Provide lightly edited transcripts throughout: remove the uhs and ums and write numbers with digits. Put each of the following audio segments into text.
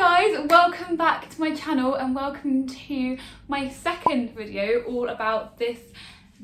Hi guys, welcome back to my channel and welcome to my second video all about this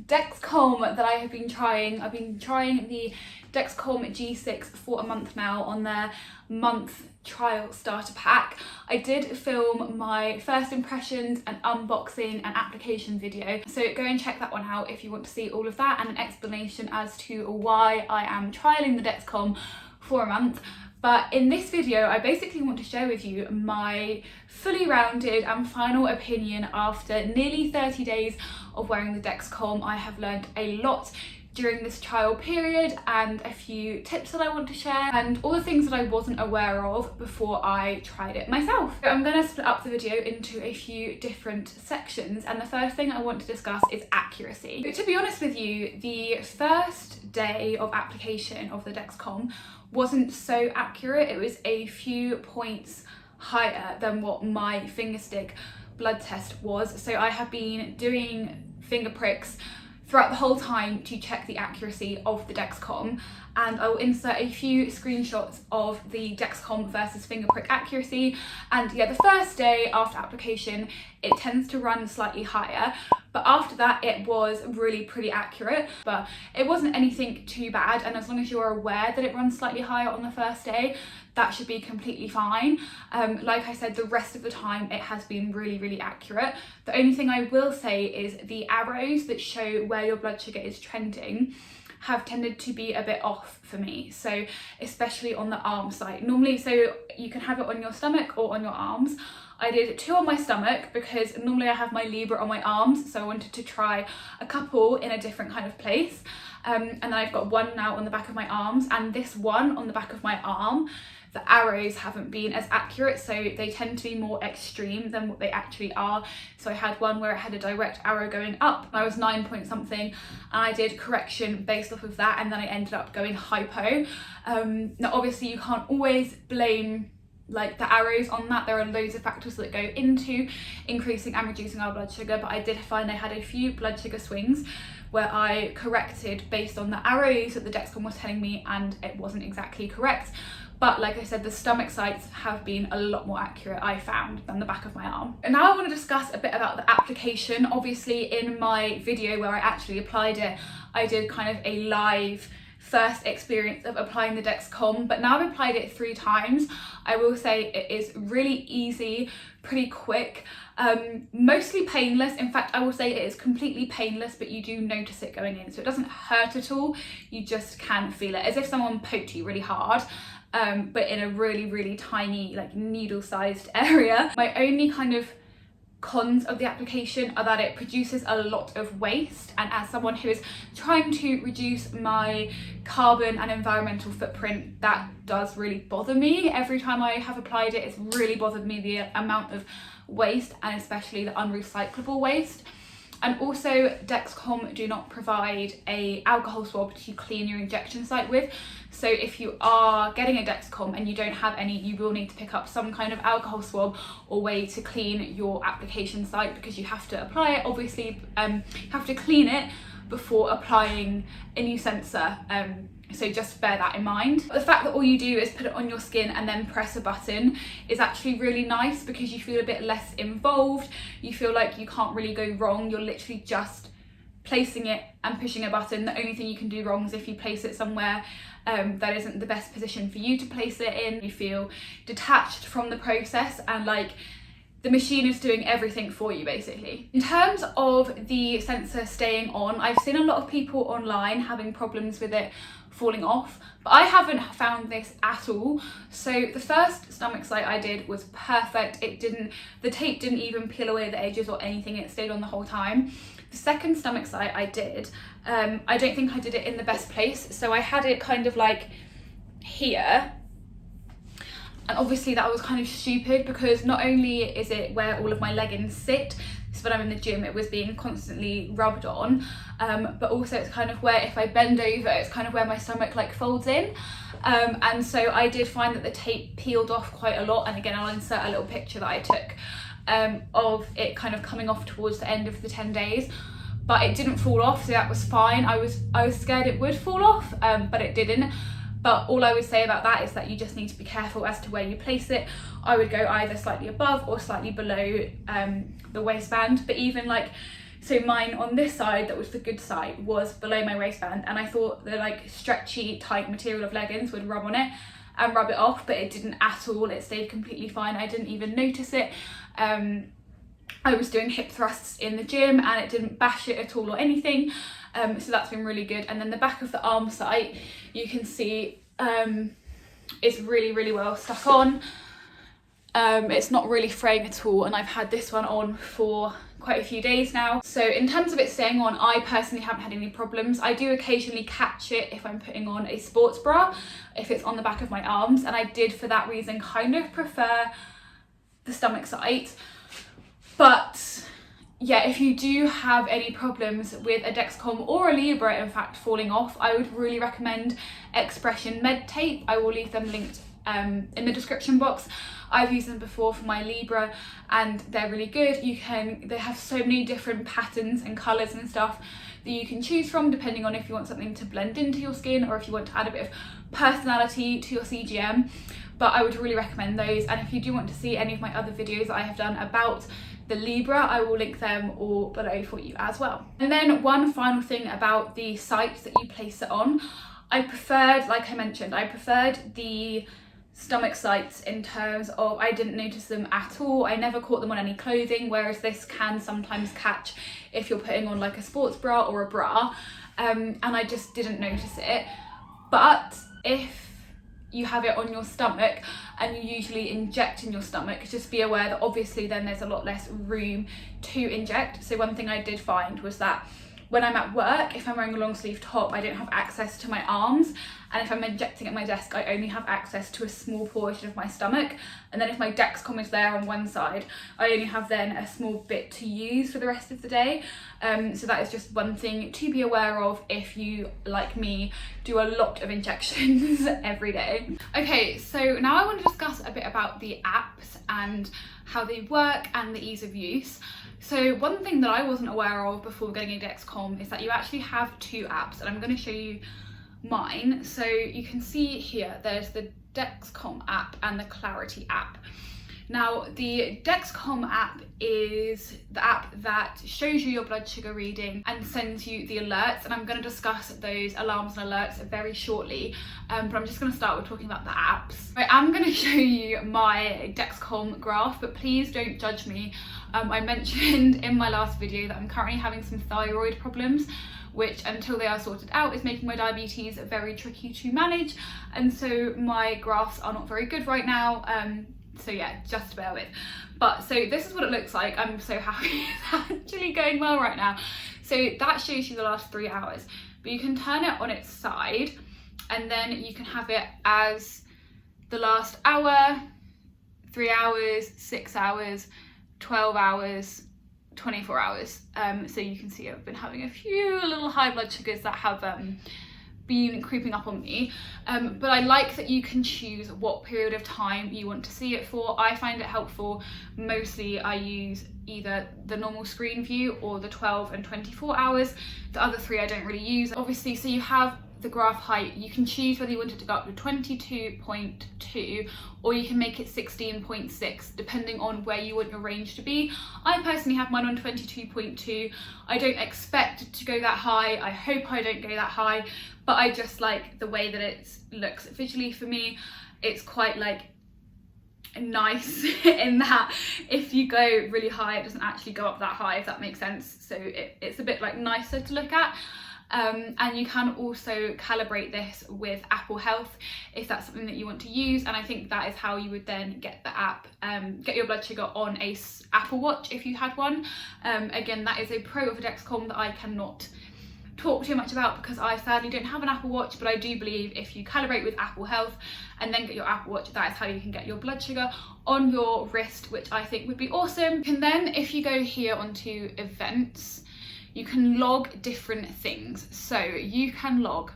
Dexcom that I have been trying. I've been trying the Dexcom G6 for a month now on their month trial starter pack. I did film my first impressions and unboxing and application video, so go and check that one out if you want to see all of that and an explanation as to why I am trialing the Dexcom for a month. But in this video, I basically want to share with you my fully rounded and final opinion after nearly 30 days of wearing the Dexcom. I have learned a lot during this trial period and a few tips that I want to share and all the things that I wasn't aware of before I tried it myself. So I'm going to split up the video into a few different sections, and the first thing I want to discuss is accuracy. But to be honest with you, the first day of application of the Dexcom wasn't so accurate. It was a few points higher than what my finger stick blood test was. So I have been doing finger pricks throughout the whole time to check the accuracy of the Dexcom, and I will insert a few screenshots of the Dexcom versus finger prick accuracy. And yeah, the first day after application it tends to run slightly higher, but after that it was really pretty accurate, but it wasn't anything too bad, and as long as you're aware that it runs slightly higher on the first day, that should be completely fine. Like I said, the rest of the time it has been really accurate. The only thing I will say is the arrows that show where your blood sugar is trending have tended to be a bit off for me, so especially on the arm side. Normally, so you can have it on your stomach or on your arms. I did 2 on my stomach because normally I have my Libra on my arms, so I wanted to try a couple in a different kind of place. And then I've got 1 now on the back of my arms, and this one on the back of my arm, the arrows haven't been as accurate, so they tend to be more extreme than what they actually are. So I had one where it had a direct arrow going up, I was 9 point something, and I did correction based off of that, and then I ended up going hypo. Now obviously you can't always blame like the arrows on that. There are loads of factors that go into increasing and reducing our blood sugar, but I did find I had a few blood sugar swings where I corrected based on the arrows that the Dexcom was telling me, and it wasn't exactly correct. But like I said, the stomach sites have been a lot more accurate, I found, than the back of my arm. And now I want to discuss a bit about the application. Obviously in my video where I actually applied it, I did kind of a live first experience of applying the Dexcom, but now I've applied it 3 times. I will say it is really easy, pretty quick, mostly painless. In fact, I will say it is completely painless, but you do notice it going in, so it doesn't hurt at all. You just can feel it, as if someone poked you really hard, but in a really tiny, like needle-sized area. My only kind of cons of the application are that it produces a lot of waste, and as someone who is trying to reduce my carbon and environmental footprint, that does really bother me. Every time I have applied it, it's really bothered me, the amount of waste, and especially the unrecyclable waste. And also Dexcom do not provide a alcohol swab to clean your injection site with. So if you are getting a Dexcom and you don't have any, you will need to pick up some kind of alcohol swab or way to clean your application site, because you have to apply it, obviously, you have to clean it before applying a new sensor. So just bear that in mind. The fact that all you do is put it on your skin and then press a button is actually really nice, because you feel a bit less involved. You feel like you can't really go wrong. You're literally just placing it and pushing a button. The only thing you can do wrong is if you place it somewhere that isn't the best position for you to place it in. You feel detached from the process, and like the machine is doing everything for you basically. In terms of the sensor staying on, I've seen a lot of people online having problems with it falling off, but I haven't found this at all. So the first stomach site I did was perfect. The tape didn't even peel away the edges or anything, it stayed on the whole time. The second stomach site I did, I don't think I did it in the best place. So I had it kind of like here, and obviously that was kind of stupid, because not only is it where all of my leggings sit, so when I'm in the gym it was being constantly rubbed on, but also it's kind of where if I bend over, it's kind of where my stomach like folds in, and so I did find that the tape peeled off quite a lot. And again, I'll insert a little picture that I took of it kind of coming off towards the end of the 10 days, but it didn't fall off, so that was fine. I was scared it would fall off, but it didn't. But all I would say about that is that you just need to be careful as to where you place it. I would go either slightly above or slightly below the waistband. But even like, so mine on this side, that was the good side, was below my waistband, and I thought the like stretchy tight material of leggings would rub on it and rub it off, but it didn't at all. It stayed completely fine. I didn't even notice it. I was doing hip thrusts in the gym and it didn't bash it at all or anything. So that's been really good. And then the back of the arm site, you can see it's really well stuck on. It's not really fraying at all, and I've had this one on for quite a few days now. So in terms of it staying on, I personally haven't had any problems. I do occasionally catch it if I'm putting on a sports bra, if it's on the back of my arms, and I did for that reason kind of prefer the stomach site. But yeah, if you do have any problems with a Dexcom or a Libra in fact falling off, I would really recommend Expression Med Tape. I will leave them linked in the description box. I've used them before for my Libra and they're really good. They have so many different patterns and colours and stuff that you can choose from, depending on if you want something to blend into your skin or if you want to add a bit of personality to your CGM. But I would really recommend those. And if you do want to see any of my other videos that I have done about the Libra, I will link them all below for you as well. And then one final thing about the sites that you place it on. I preferred, like I mentioned, I preferred the stomach sites in terms of I didn't notice them at all. I never caught them on any clothing, whereas this can sometimes catch if you're putting on like a sports bra or a bra, and I just didn't notice it. But if you have it on your stomach and you usually inject in your stomach, just be aware that obviously then there's a lot less room to inject. So one thing I did find was that when I'm at work, if I'm wearing a long sleeve top, I don't have access to my arms, and if I'm injecting at my desk, I only have access to a small portion of my stomach. And then if my Dexcom is there on one side, I only have then a small bit to use for the rest of the day. So that is just one thing to be aware of if you, like me, do a lot of injections every day. Okay, so now I want to discuss a bit about the apps and how they work and the ease of use. So one thing that I wasn't aware of before getting a Dexcom is that you actually have two apps, and I'm going to show you mine. So you can see here there's the Dexcom app and the Clarity app. Now the Dexcom app is the app that shows you your blood sugar reading and sends you the alerts, and I'm going to discuss those alarms and alerts very shortly, but I'm just going to start with talking about the apps. I am going to show you my Dexcom graph, but please don't judge me. I mentioned in my last video that I'm currently having some thyroid problems, which until they are sorted out is making my diabetes very tricky to manage, and so my graphs are not very good right now. So yeah, just bear with. But so this is what it looks like. I'm so happy it's actually going well right now. So that shows you the last 3 hours, but you can turn it on its side and then you can have it as the last hour, 3 hours, 6 hours, 12 hours, 24 hours. So you can see I've been having a few little high blood sugars that have been creeping up on me, but I like that you can choose what period of time you want to see it for. I find it helpful. Mostly I use either the normal screen view or the 12 and 24 hours. The other three I don't really use, obviously. So you have the graph height, you can choose whether you want it to go up to 22.2 or you can make it 16.6 depending on where you want your range to be. I personally have mine on 22.2. I don't expect it to go that high, I hope I don't go that high, but I just like the way that it looks visually for me. It's quite like nice in that if you go really high, it doesn't actually go up that high, if that makes sense. So it's a bit like nicer to look at. And you can also calibrate this with Apple Health if that's something that you want to use, and I think that is how you would then get the app, get your blood sugar on a Apple Watch if you had one. Again, that is a pro of a Dexcom that I cannot talk too much about because I sadly don't have an Apple Watch, but I do believe if you calibrate with Apple Health and then get your Apple Watch, that is how you can get your blood sugar on your wrist, which I think would be awesome. And then if you go here onto events, you can log different things. So you can log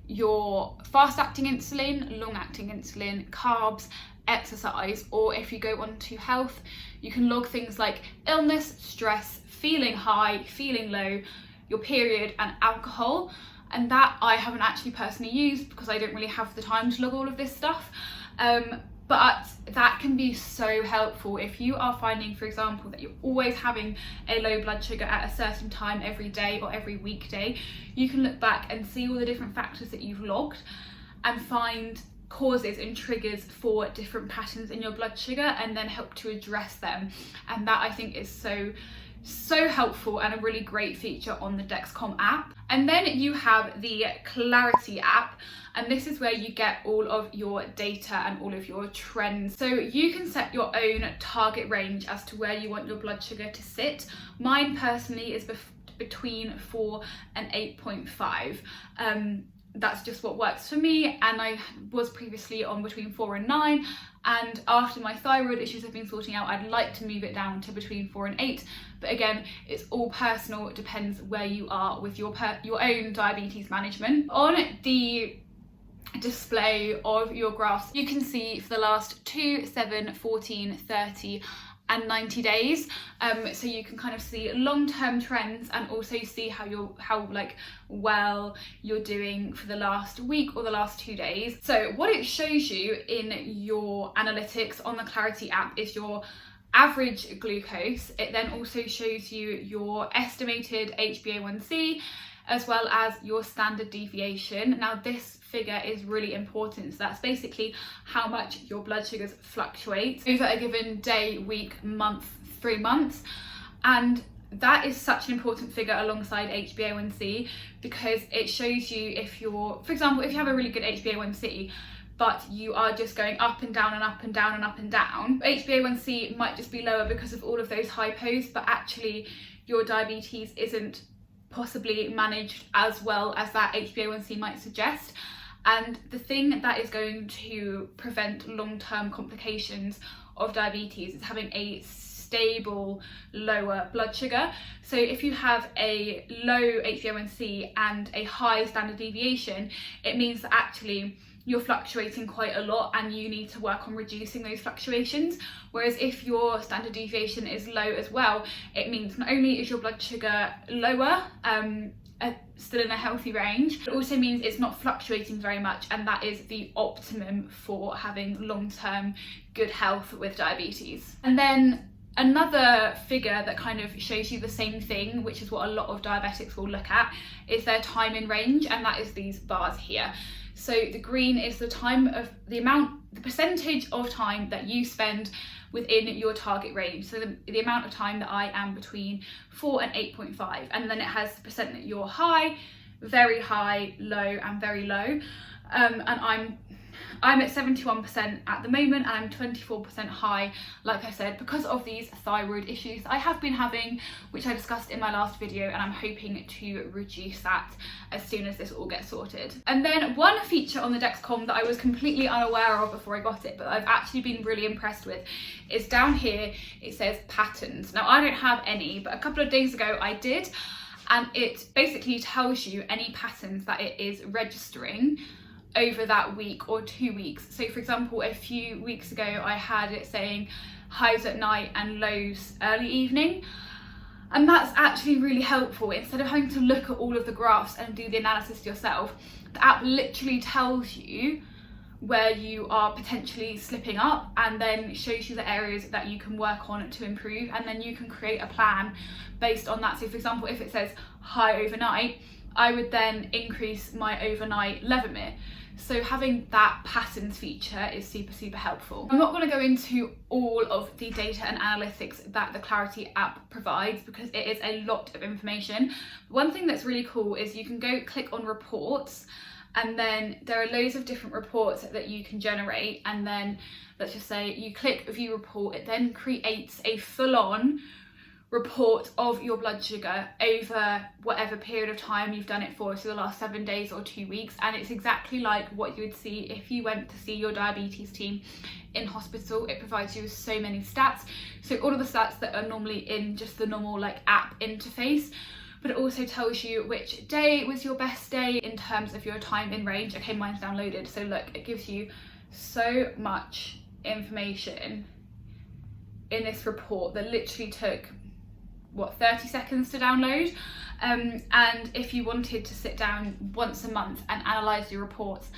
your fast-acting insulin, long-acting insulin, carbs, exercise, or if you go on to health, you can log things like illness, stress, feeling high, feeling low, your period, and alcohol. and that I haven't actually personally used because I don't really have the time to log all of this stuff. But that can be so helpful if you are finding, for example, that you're always having a low blood sugar at a certain time every day or every weekday. You can look back and see all the different factors that you've logged and find causes and triggers for different patterns in your blood sugar and then help to address them. And that, I think, is so helpful and a really great feature on the Dexcom app. And then you have the Clarity app, and this is where you get all of your data and all of your trends. So you can set your own target range as to where you want your blood sugar to sit. Mine personally is between 4 and 8.5. That's just what works for me, and I was previously on between 4 and 9, and after my thyroid issues have been sorting out, I'd like to move it down to between 4 and 8, but again, it's all personal. It depends where you are with your own diabetes management. On the display of your graphs, you can see for the last 2, 7, 14, 30 and 90 days, so you can kind of see long-term trends and also see how well you're doing for the last week or the last 2 days. So what it shows you in your analytics on the Clarity app is your average glucose. It then also shows you your estimated HbA1c as well as your standard deviation. Now this figure is really important. So that's basically how much your blood sugars fluctuate over a given day, week, month, 3 months. And that is such an important figure alongside HbA1c because it shows you if you're, for example, if you have a really good HbA1c, but you are just going up and down and up and down and up and down, HbA1c might just be lower because of all of those hypos, but actually your diabetes isn't possibly managed as well as that HbA1c might suggest. And the thing that is going to prevent long-term complications of diabetes is having a stable lower blood sugar. So if you have a low HbA1c and a high standard deviation, it means that actually you're fluctuating quite a lot and you need to work on reducing those fluctuations. Whereas if your standard deviation is low as well, it means not only is your blood sugar lower, still in a healthy range, it also means it's not fluctuating very much, and that is the optimum for having long-term good health with diabetes. And then another figure that kind of shows you the same thing, which is what a lot of diabetics will look at, is their time in range, and that is these bars here. So the green is the percentage of time that you spend within your target range. So the amount of time that I am between 4 and 8.5, and then it has the percent that you're high, very high, low, and very low. And I'm at 71% at the moment, and I'm 24% high, like I said, because of these thyroid issues I have been having, which I discussed in my last video, and I'm hoping to reduce that as soon as this all gets sorted. And then one feature on the Dexcom that I was completely unaware of before I got it, but I've actually been really impressed with, is down here it says patterns. Now I don't have any, but a couple of days ago I did, and it basically tells you any patterns that it is registering over that week or 2 weeks. So for example, a few weeks ago I had it saying highs at night and lows early evening, and that's actually really helpful. Instead of having to look at all of the graphs and do the analysis yourself, the app literally tells you where you are potentially slipping up and then shows you the areas that you can work on to improve, and then you can create a plan based on that. So for example, if it says high overnight, I would then increase my overnight Levemir. So having that patterns feature is super helpful. I'm not going to go into all of the data and analytics that the Clarity app provides because it is a lot of information. One thing that's really cool is you can go click on reports, and then there are loads of different reports that you can generate, and then let's just say you click view report, it then creates a full-on report of your blood sugar over whatever period of time you've done it for, so the last 7 days or 2 weeks, and it's exactly like what you would see if you went to see your diabetes team in hospital. It provides you with so many stats, so all of the stats that are normally in just the normal app interface, but it also tells you which day was your best day in terms of your time in range. Okay, mine's downloaded, so look, it gives you so much information in this report that literally took what, 30 seconds to download. And if you wanted to sit down once a month and analyse your reports,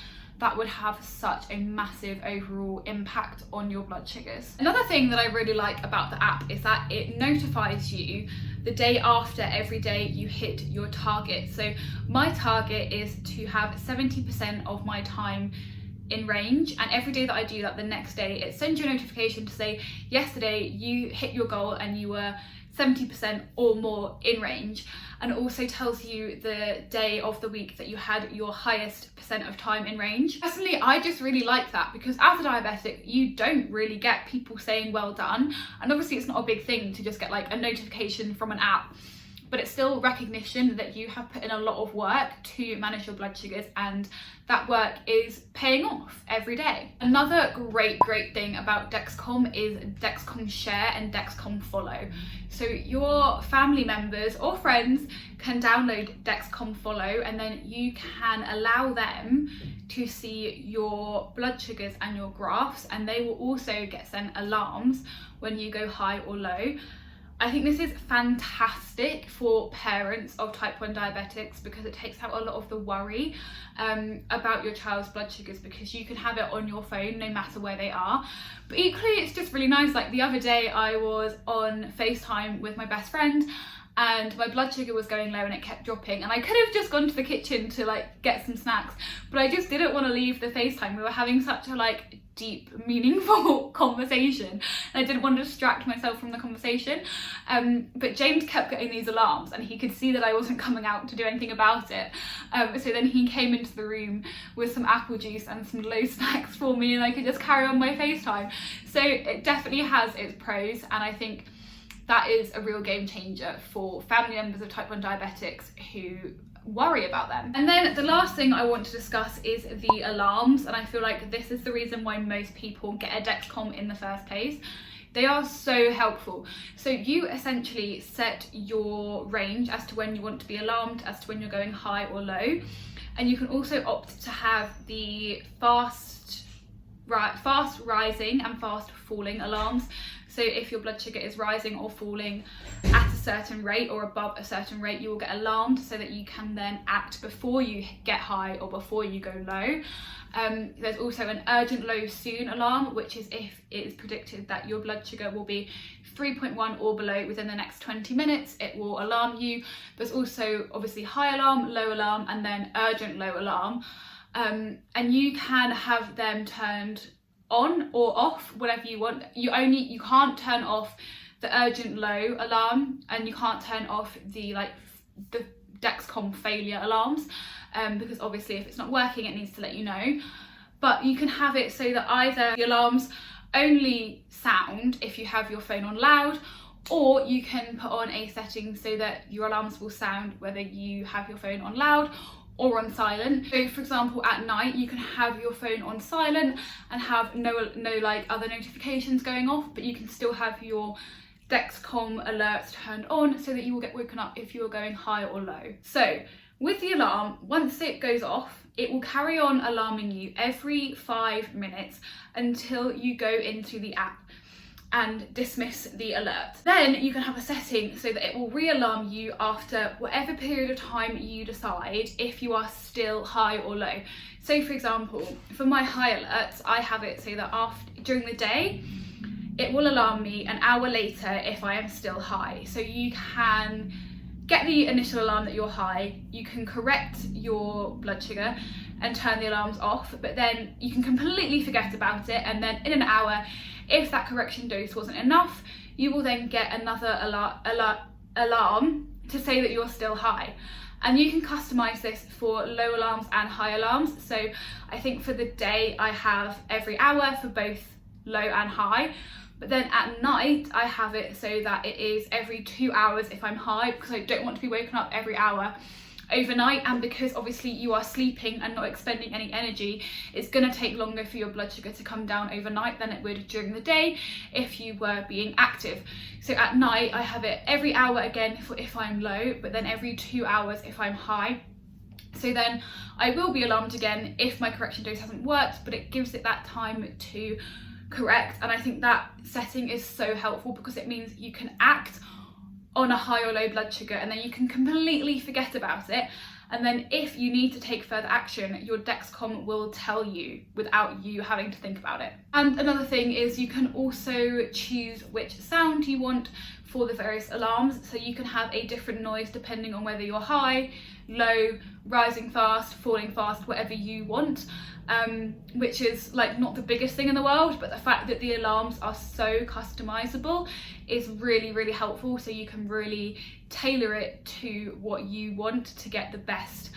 that would have such a massive overall impact on your blood sugars. Another thing that I really like about the app is that it notifies you the day after every day you hit your target. So my target is to have 70% of my time in range, and every day that I do that, the next day it sends you a notification to say yesterday you hit your goal and you were 70% or more in range, and it also tells you the day of the week that you had your highest percent of time in range. Personally, I just really like that, because as a diabetic you don't really get people saying well done, and obviously it's not a big thing to just get like a notification from an app, but it's still recognition that you have put in a lot of work to manage your blood sugars, and that work is paying off every day. Another great thing about Dexcom is Dexcom Share and Dexcom Follow. So your family members or friends can download Dexcom Follow, and then you can allow them to see your blood sugars and your graphs, and they will also get sent alarms when you go high or low. I think this is fantastic for parents of type 1 diabetics, because it takes out a lot of the worry about your child's blood sugars, because you can have it on your phone no matter where they are. But equally, it's just really nice. Like the other day I was on FaceTime with my best friend and my blood sugar was going low and it kept dropping, and I could have just gone to the kitchen to like get some snacks, but I just didn't want to leave the FaceTime. We were having such a like deep, meaningful conversation, and I didn't want to distract myself from the conversation. But James kept getting these alarms, and he could see that I wasn't coming out to do anything about it. So then he came into the room with some apple juice and some low snacks for me, and I could just carry on my FaceTime. So it definitely has its pros, and I think that is a real game changer for family members of type 1 diabetics who worry about them. And then the last thing I want to discuss is the alarms, and I feel like this is the reason why most people get a Dexcom in the first place. They are so helpful. So you essentially set your range as to when you want to be alarmed, as to when you're going high or low, and you can also opt to have the fast rising and fast falling alarms. So if your blood sugar is rising or falling at a certain rate or above a certain rate, you will get alarmed so that you can then act before you get high or before you go low. There's also an urgent low soon alarm, which is if it is predicted that your blood sugar will be 3.1 or below within the next 20 minutes, it will alarm you. There's also obviously high alarm, low alarm, and then urgent low alarm. And you can have them turned on or off, whatever you want. You can't turn off the urgent low alarm, and you can't turn off the Dexcom failure alarms, because obviously if it's not working it needs to let you know. But you can have it so that either the alarms only sound if you have your phone on loud, or you can put on a setting so that your alarms will sound whether you have your phone on loud or on silent. So for example, at night you can have your phone on silent and have no like other notifications going off, but you can still have your Dexcom alerts turned on so that you will get woken up if you're going high or low. So with the alarm, once it goes off, it will carry on alarming you every 5 minutes until you go into the app and dismiss the alert. Then you can have a setting so that it will re-alarm you after whatever period of time you decide if you are still high or low. So for example, for my high alerts, I have it so that during the day, it will alarm me an hour later if I am still high. So you can get the initial alarm that you're high, you can correct your blood sugar and turn the alarms off, but then you can completely forget about it, and then in an hour, if that correction dose wasn't enough, you will then get another alarm to say that you're still high. And you can customize this for low alarms and high alarms. So I think for the day I have every hour for both low and high, but then at night I have it so that it is every 2 hours if I'm high, because I don't want to be woken up every hour overnight, and because obviously you are sleeping and not expending any energy, it's going to take longer for your blood sugar to come down overnight than it would during the day if you were being active. So at night I have it every hour again if I'm low, but then every 2 hours if I'm high. So then I will be alarmed again if my correction dose hasn't worked, but it gives it that time to correct. And I think that setting is so helpful because it means you can act on a high or low blood sugar, and then you can completely forget about it. And then if you need to take further action, your Dexcom will tell you without you having to think about it. And another thing is you can also choose which sound you want for the various alarms. So you can have a different noise depending on whether you're high, low, rising fast, falling fast, whatever you want. Which is like not the biggest thing in the world, but the fact that the alarms are so customizable is really, really helpful. So you can really tailor it to what you want to get the best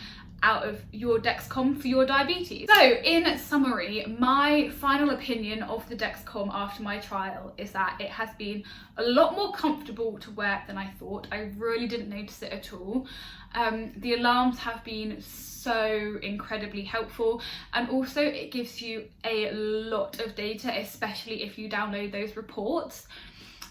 out of your Dexcom for your diabetes. So in summary, my final opinion of the Dexcom after my trial is that it has been a lot more comfortable to wear than I thought. I really didn't notice it at all. The alarms have been so incredibly helpful, and also it gives you a lot of data, especially if you download those reports.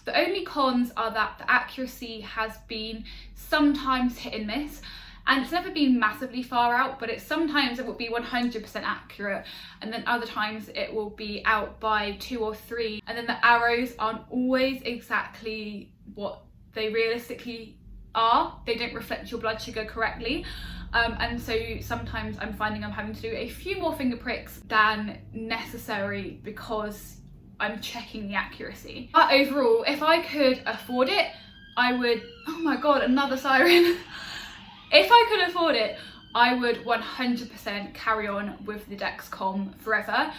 The only cons are that the accuracy has been sometimes hit and miss, and it's never been massively far out, but sometimes it will be 100% accurate, and then other times it will be out by 2 or 3, and then the arrows aren't always exactly what they realistically are. They don't reflect your blood sugar correctly. And so sometimes I'm finding I'm having to do a few more finger pricks than necessary because I'm checking the accuracy. But overall, if I could afford it, I would, oh my god, another siren. If I could afford it, I would 100% carry on with the Dexcom forever.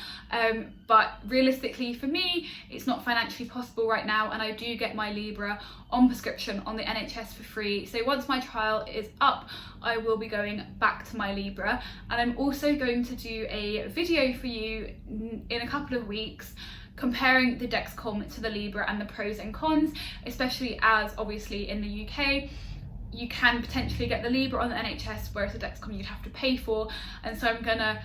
But realistically for me, it's not financially possible right now, and I do get my Libra on prescription on the NHS for free. So once my trial is up, I will be going back to my Libra, and I'm also going to do a video for you in a couple of weeks comparing the Dexcom to the Libra and the pros and cons, especially as obviously in the UK you can potentially get the Libra on the NHS, whereas the Dexcom you'd have to pay for. And so I'm gonna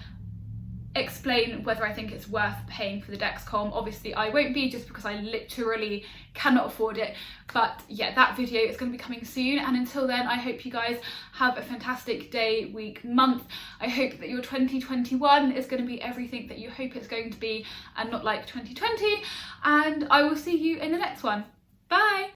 explain whether I think it's worth paying for the Dexcom. Obviously I won't be, just because I literally cannot afford it. But yeah, that video is going to be coming soon, and until then I hope you guys have a fantastic day, week, month. I hope that your 2021 is going to be everything that you hope it's going to be, and not like 2020. And I will see you in the next one. Bye.